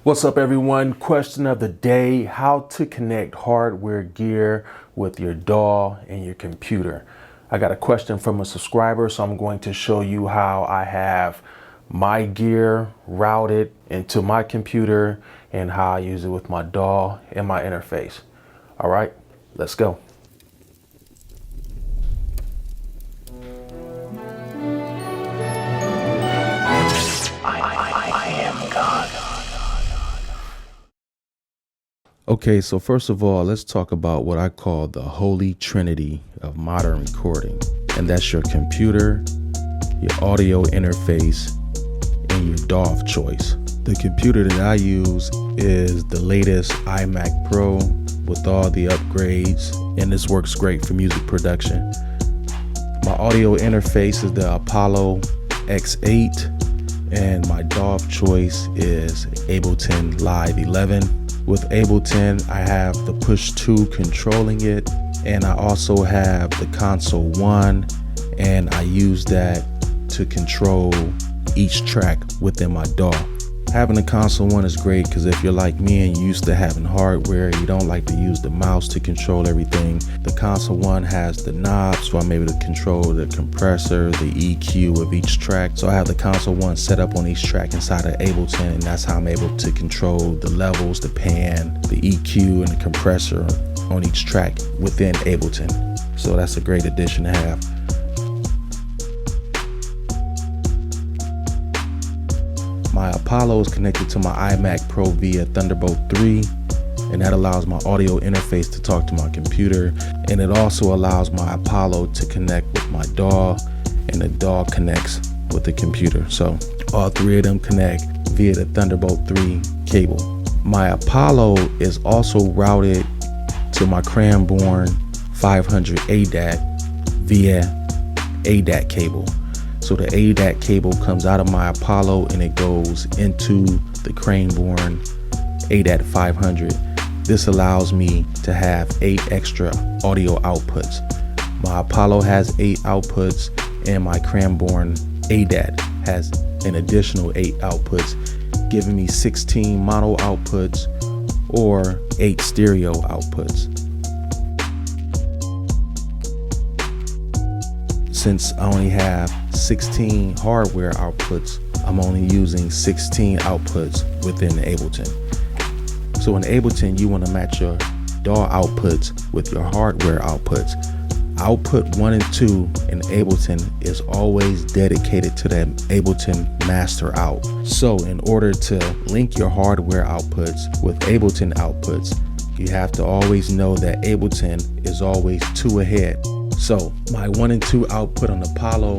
What's up, everyone? Question of the day: how to connect hardware gear with your DAW and your computer. I got a question from a subscriber, so I'm going to show you how I have my gear routed into my computer and how I use it with my DAW and my interface. All right, let's go. Okay, so first of all, let's talk about what I call the holy trinity of modern recording. And that's your computer, your audio interface, and your DAW of choice. The computer that I use is the latest iMac Pro with all the upgrades, and this works great for music production. My audio interface is the Apollo X8, and my DAW of choice is Ableton Live 11. With Ableton, I have the push 2 controlling it, and I also have the console 1, and I use that to control each track within my DAW. Having the console 1 is great because if you're like me and you're used to having hardware, you don't like to use the mouse to control everything. The console 1 has the knobs, so I'm able to control the compressor, the EQ of each track. So I have the console 1 set up on each track inside of Ableton, and that's how I'm able to control the levels, the pan, the EQ, and the compressor on each track within Ableton. So that's a great addition to have. My Apollo is connected to my iMac Pro via Thunderbolt 3, and that allows my audio interface to talk to my computer, and it also allows my Apollo to connect with my DAW, and the DAW connects with the computer. So all three of them connect via the Thunderbolt 3 cable. My Apollo is also routed to my Cranborne 500 ADAT via ADAT cable. So the ADAT cable comes out of my Apollo and it goes into the Cranborne ADAT 500. This allows me to have 8 extra audio outputs. My Apollo has 8 outputs, and my Cranborne ADAT has an additional 8 outputs, giving me 16 mono outputs or 8 stereo outputs. Since I only have 16 hardware outputs, I'm only using 16 outputs within Ableton. So in Ableton, you want to match your DAW outputs with your hardware outputs. Output 1 and 2 in Ableton is always dedicated to that Ableton master out. So in order to link your hardware outputs with Ableton outputs, you have to always know that Ableton is always 2 ahead. So my 1 and 2 output on Apollo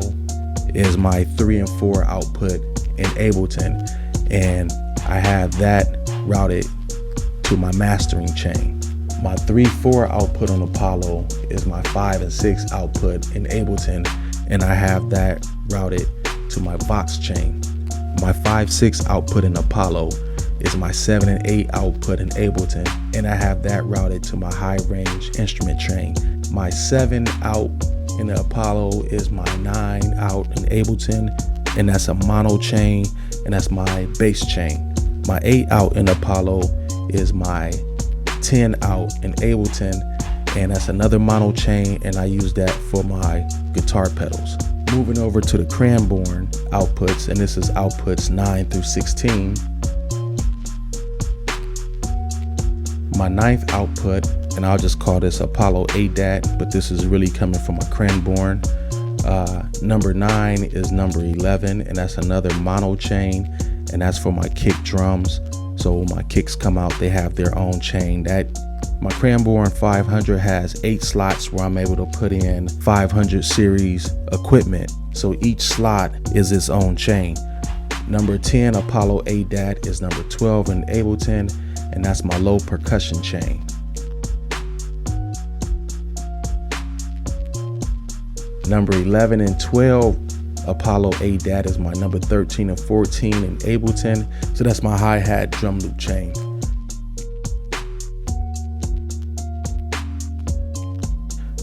is my 3 and 4 output in Ableton, and I have that routed to my mastering chain. My 3/4 output on Apollo is my 5 and 6 output in Ableton, and I have that routed to my Vox chain. My 5/6 output in Apollo is my 7 and 8 output in Ableton, and I have that routed to my high range instrument chain. My 7 out in the Apollo is my 9 out in Ableton, and that's a mono chain, and that's my bass chain. My 8 out in Apollo is my 10 out in Ableton, and that's another mono chain, and I use that for my guitar pedals. Moving over to the Cranborne outputs, and this is outputs 9 through 16. My 9th output, and I'll just call this Apollo ADAT, but this is really coming from a Cranborne. Number 9 is number 11, and that's another mono chain, and that's for my kick drums. So when my kicks come out, they have their own chain. My Cranborne 500 has 8 slots where I'm able to put in 500 series equipment. So each slot is its own chain. Number 10 Apollo ADAT is number 12 in Ableton, and that's my low percussion chain. Number 11 and 12 Apollo ADAT is my number 13 and 14 in Ableton, so that's my hi-hat drum loop chain.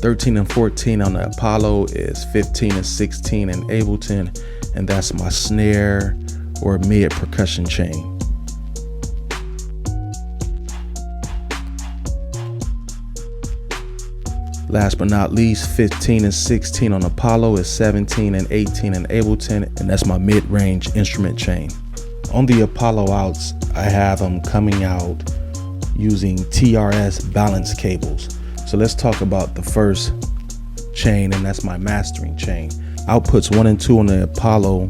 "13 and 14 on the Apollo is 15 and 16 in Ableton, and that's my snare or mid percussion chain. Last but not least, 15 and 16 on Apollo is 17 and 18 in Ableton, and that's my mid-range instrument chain. On the Apollo outs, I have them coming out using TRS balance cables. So let's talk about the first chain, and that's my mastering chain. Outputs 1 and 2 on the Apollo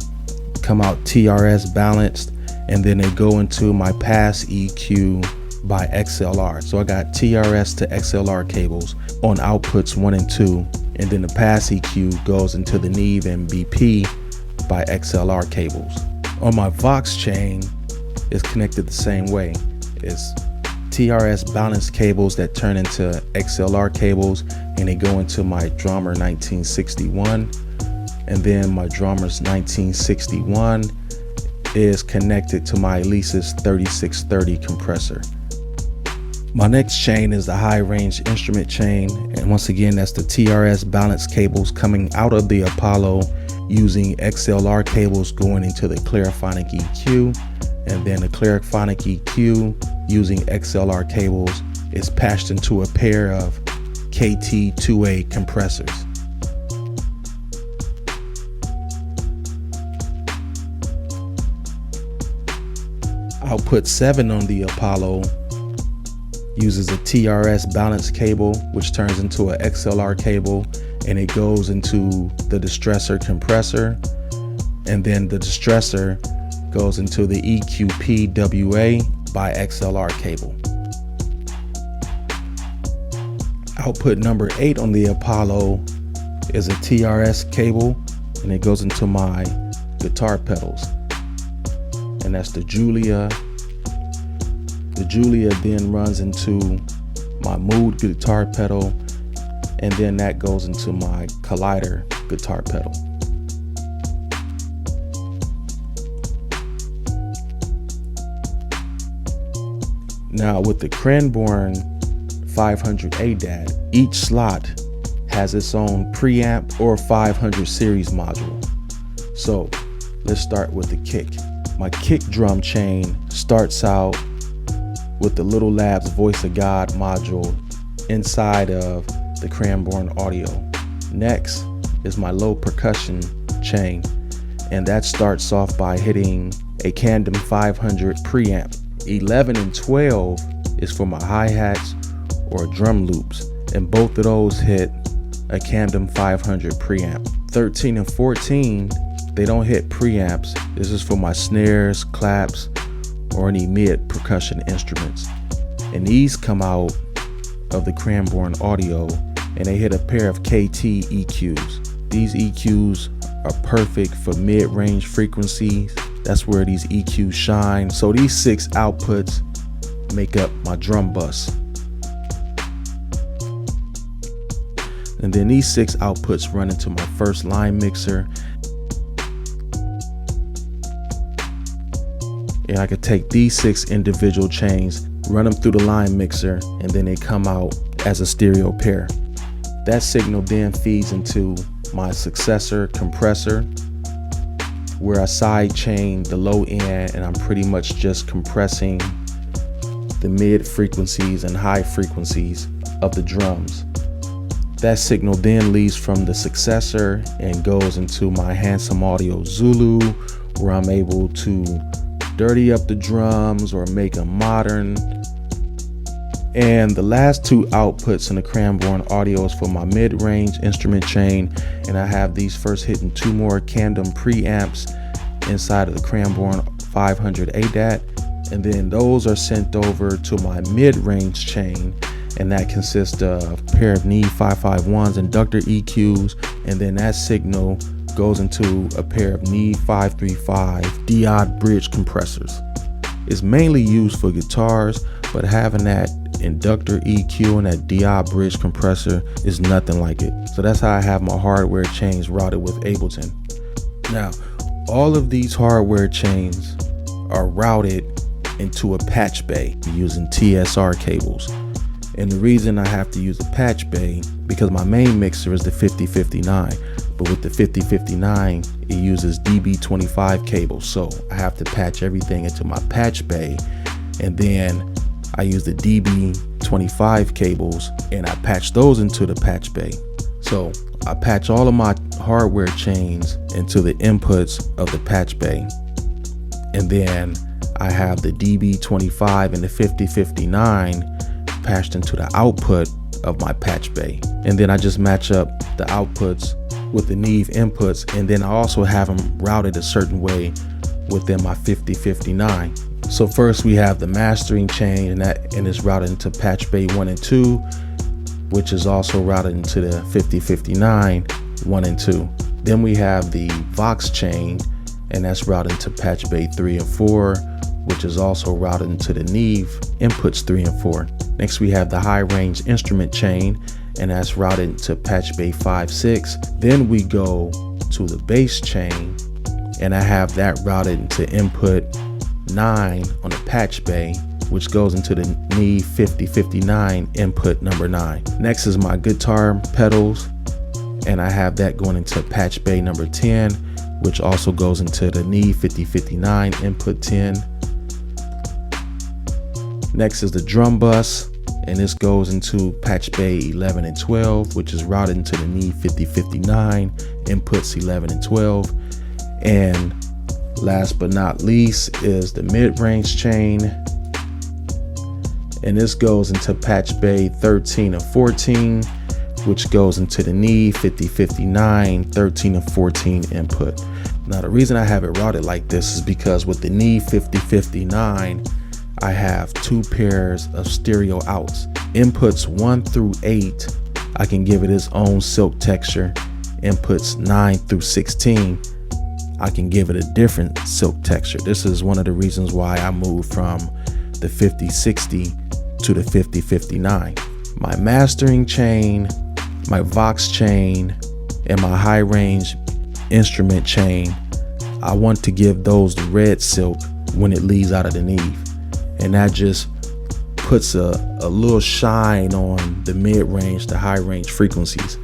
come out TRS balanced, and then they go into my pass EQ by XLR. So I got TRS to XLR cables on outputs 1 and 2, and then the pass EQ goes into the Neve and BP by XLR cables. On my Vox chain, it's connected the same way. It's TRS balanced cables that turn into XLR cables, and they go into my Drummer 1961, and then my Drummer's 1961 is connected to my Alesis 3630 compressor. My next chain is the high range instrument chain, and once again that's the TRS balance cables coming out of the Apollo using XLR cables going into the Clariphonic EQ, and then the Clariphonic EQ using XLR cables is patched into a pair of KT2A compressors. Output 7 on the Apollo uses a TRS balance cable, which turns into an XLR cable, and it goes into the distressor compressor, and then the distressor goes into the EQPWA by XLR cable. Output number 8 on the Apollo is a TRS cable, and it goes into my guitar pedals, and that's the Julia. The Julia then runs into my Mood guitar pedal, and then that goes into my Collider guitar pedal. Now with the Cranborne 500 ADAT, each slot has its own preamp or 500 series module. So let's start with the kick. My kick drum chain starts out with the Little Labs Voice of God module inside of the Cranborne audio. Next is my low percussion chain, and that starts off by hitting a Camden 500 preamp. 11 and 12 is for my hi-hats or drum loops, and both of those hit a Camden 500 preamp. 13 and 14, they don't hit preamps. This is for my snares, claps, or any mid percussion instruments, and these come out of the Cranborne audio, and they hit a pair of KT EQs. These EQs are perfect for mid-range frequencies. That's where these EQs shine. So these 6 outputs make up my drum bus, and then these 6 outputs run into my first line mixer. And I could take these 6 individual chains, run them through the line mixer, and then they come out as a stereo pair. That signal then feeds into my successor compressor, where I side chain the low end, and I'm pretty much just compressing the mid frequencies and high frequencies of the drums. That signal then leaves from the successor and goes into my Handsome Audio Zulu, where I'm able to dirty up the drums or make them modern. And the last 2 outputs in the Cranborne audio is for my mid-range instrument chain, and I have these first hitting 2 more Camden preamps inside of the Cranborne 500 ADAT, and then those are sent over to my mid-range chain, and that consists of a pair of Neve 551s inductor EQs, and then that signal goes into a pair of Neve 535 diode bridge compressors. It's mainly used for guitars, but having that inductor EQ and that diode bridge compressor is nothing like it. So that's how I have my hardware chains routed with Ableton. Now, all of these hardware chains are routed into a Patchbay using TSR cables. And the reason I have to use a Patchbay, because my main mixer is the 5059, but with the 5059 it uses DB25 cables, so I have to patch everything into my Patchbay, and then I use the DB DB25 cables, and I patch those into the Patchbay. So I patch all of my hardware chains into the inputs of the Patchbay, and then I have the DB25 and the 5059 patched into the output of my Patchbay. And then I just match up the outputs with the Neve inputs, and then I also have them routed a certain way within my 5059. So first we have the mastering chain, and it's routed into Patchbay 1 and 2, which is also routed into the 5059 1 and 2. Then we have the Vox chain, and that's routed into Patchbay 3 and 4, which is also routed into the Neve inputs 3 and 4. Next we have the high range instrument chain, and that's routed to Patchbay 5, 6. Then we go to the bass chain, and I have that routed into input 9 on the Patchbay, which goes into the Neve 5059 input number 9. Next is my guitar pedals, and I have that going into Patchbay number 10, which also goes into the Neve 5059 input 10. Next is the drum bus, and this goes into Patchbay 11 and 12, which is routed into the Neve 5059 inputs 11 and 12. And last but not least is the mid-range chain, and this goes into Patchbay 13 and 14, which goes into the Neve 5059 13 and 14 input. Now the reason I have it routed like this is because with the Neve 5059 I have 2 pairs of stereo outs. Inputs 1 through 8 I can give it its own silk texture. Inputs 9 through 16 I can give it a different silk texture. This is one of the reasons why I moved from the 5060 to the 5059. My mastering chain, my Vox chain, and my high range instrument chain, I want to give those the red silk when it leaves out of the Neve, and that just puts a little shine on the mid-range to high-range frequencies.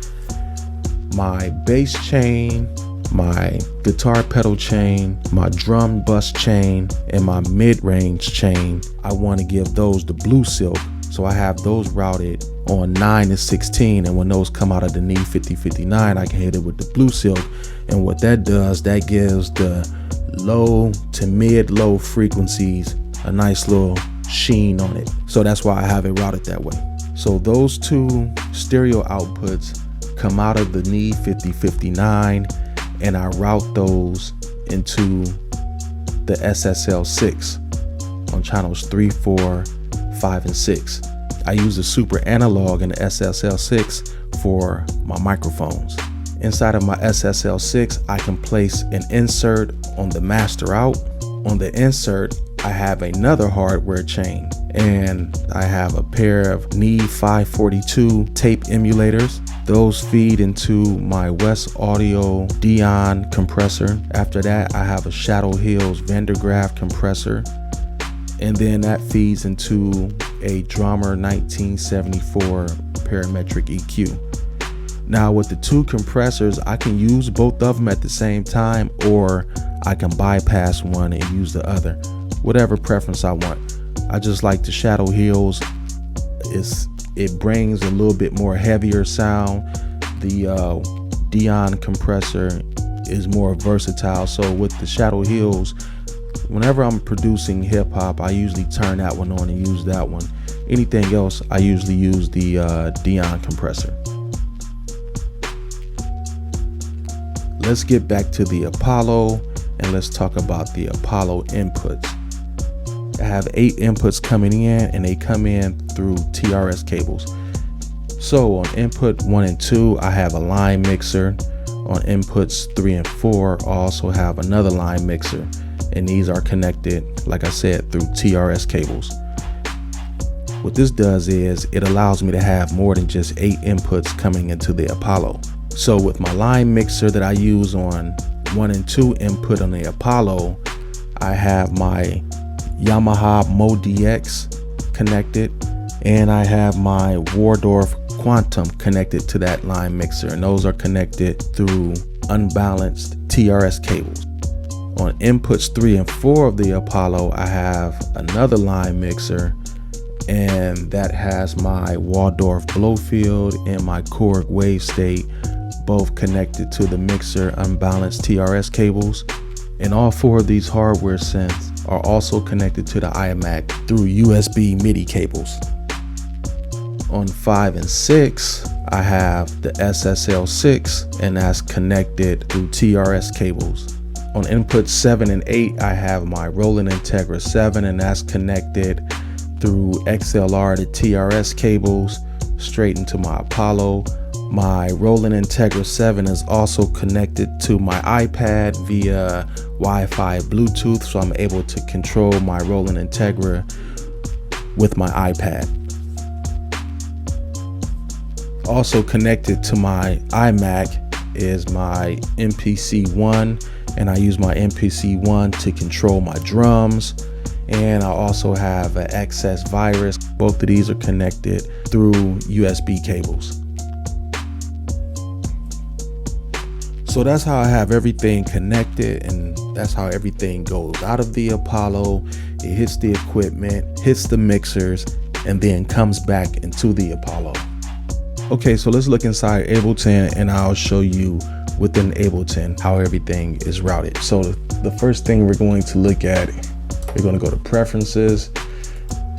My bass chain, my guitar pedal chain, my drum bus chain, and my mid-range chain, I want to give those the blue silk, so I have those routed on 9 and 16, and when those come out of the Neve 5059 I can hit it with the blue silk, and what that does, that gives the low to mid-low frequencies a nice little sheen on it. So that's why I have it routed that way. So those 2 stereo outputs come out of the Neve 5059, and I route those into the SSL6 on channels 3, 4, 5, and 6. I use the super analog in the SSL6 for my microphones. Inside of my SSL6, I can place an insert on the master out. On the insert, I have another hardware chain, and I have a pair of Neve 542 tape emulators. Those feed into my West Audio Dion compressor. After that, I have a Shadow Hills Vandergraaf compressor, and then that feeds into a Drummer 1974 parametric EQ. Now with the 2 compressors, I can use both of them at the same time, or I can bypass one and use the other, whatever preference I want. I just like the Shadow Hills. It brings a little bit more heavier sound. The Dion compressor is more versatile, so with the Shadow Hills, whenever I'm producing hip hop, I usually turn that one on and use that one. Anything else, I usually use the Dion compressor. Let's get back to the Apollo, and let's talk about the Apollo inputs. I have 8 inputs coming in, and they come in through TRS cables. So on input 1 and 2, I have a line mixer. On inputs 3 and 4, I also have another line mixer, and these are connected, like I said, through TRS cables. What this does is it allows me to have more than just 8 inputs coming into the Apollo. So with my line mixer that I use on 1 and 2 input on the Apollo, I have my Yamaha Mo DX connected, and I have my Waldorf Quantum connected to that line mixer, and those are connected through unbalanced TRS cables. On inputs 3 and 4 of the Apollo, I have another line mixer, and that has my Waldorf blow field and my Korg wave state, both connected to the mixer unbalanced TRS cables. And all 4 of these hardware synths are also connected to the iMac through USB MIDI cables. On 5 and 6, I have the SSL6, and that's connected through TRS cables. On input 7 and 8, I have my Roland Integra 7, and that's connected through XLR to TRS cables straight into my Apollo. My Roland Integra 7 is also connected to my iPad via Wi-Fi Bluetooth, so I'm able to control my Roland Integra with my iPad. Also connected to my iMac is my MPC-1, and I use my MPC-1 to control my drums, and I also have an excess virus. Both of these are connected through USB cables. So that's how I have everything connected, and that's how everything goes out of the Apollo. It hits the equipment, hits the mixers, and then comes back into the Apollo. Okay, so let's look inside Ableton, and I'll show you within Ableton how everything is routed. So the first thing we're going to look at, we're going to go to Preferences,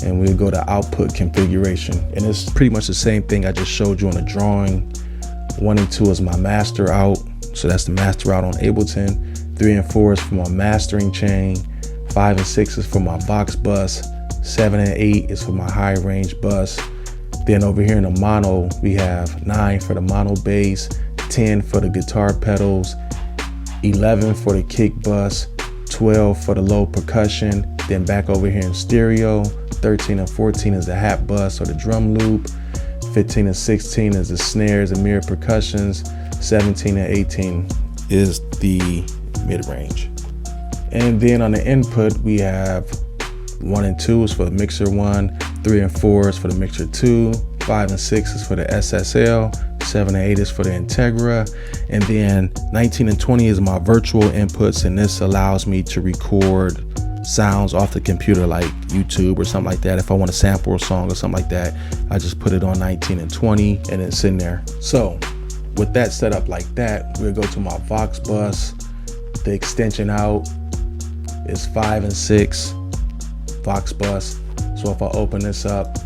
and we'll go to Output Configuration. And it's pretty much the same thing I just showed you on the drawing. 1 and 2 is my master out, so that's the master out on Ableton. 3 and 4 is for my mastering chain. 5 and 6 is for my Vox bus. 7 and 8 is for my high range bus. Then over here in the mono, we have 9 for the mono bass, 10 for the guitar pedals, 11 for the kick bus, 12 for the low percussion. Then back over here in stereo, 13 and 14 is the hat bus or the drum loop. 15 and 16 is the snares and mirror percussions. 17 and 18 is the mid-range. And then on the input, we have 1 and 2 is for the mixer 1, 3 and 4 is for the mixer 2, 5 and 6 is for the SSL, 7 and 8 is for the Integra, and then 19 and 20 is my virtual inputs, and this allows me to record sounds off the computer like YouTube or something like that. If I want to sample a song or something like that, I just put it on 19 and 20 and it's in there. So with that set up like that, we'll go to my Vox bus. The extension out is 5 and 6 Vox bus. So if I open this up,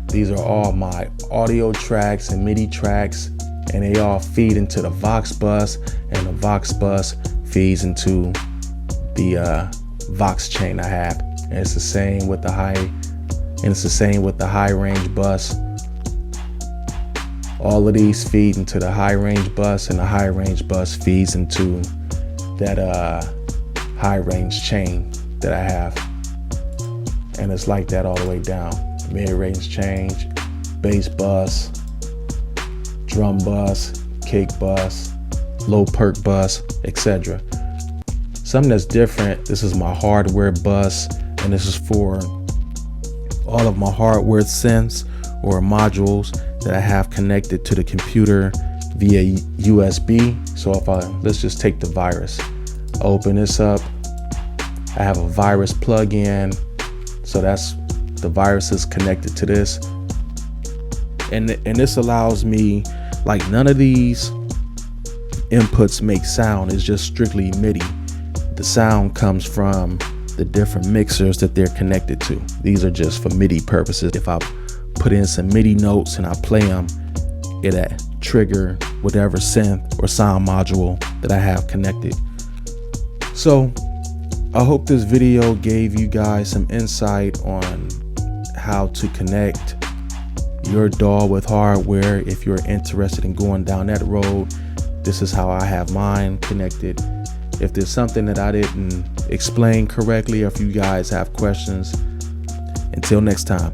these are all my audio tracks and MIDI tracks, and they all feed into the Vox bus, and the Vox bus feeds into the Vox chain I have. And it's the same with the high range bus. All of these feed into the high range bus, and the high range bus feeds into that high range chain that I have. And it's like that all the way down. Mid-range change, bass bus, drum bus, kick bus, low perk bus, etc. Something that's different, this is my hardware bus, and this is for all of my hardware synths or modules that I have connected to the computer via USB. So let's just take the virus. Open this up. I have a virus plug-in. So that's the virus is connected to this, and this allows me, like, none of these inputs make sound. It's just strictly MIDI. The sound comes from the different mixers that they're connected to. These are just for MIDI purposes. If I put in some MIDI notes and I play them, it'll trigger whatever synth or sound module that I have connected. So I hope this video gave you guys some insight on how to connect your DAW with hardware. If you're interested in going down that road, this is how I have mine connected. If there's something that I didn't explain correctly, or if you guys have questions, until next time.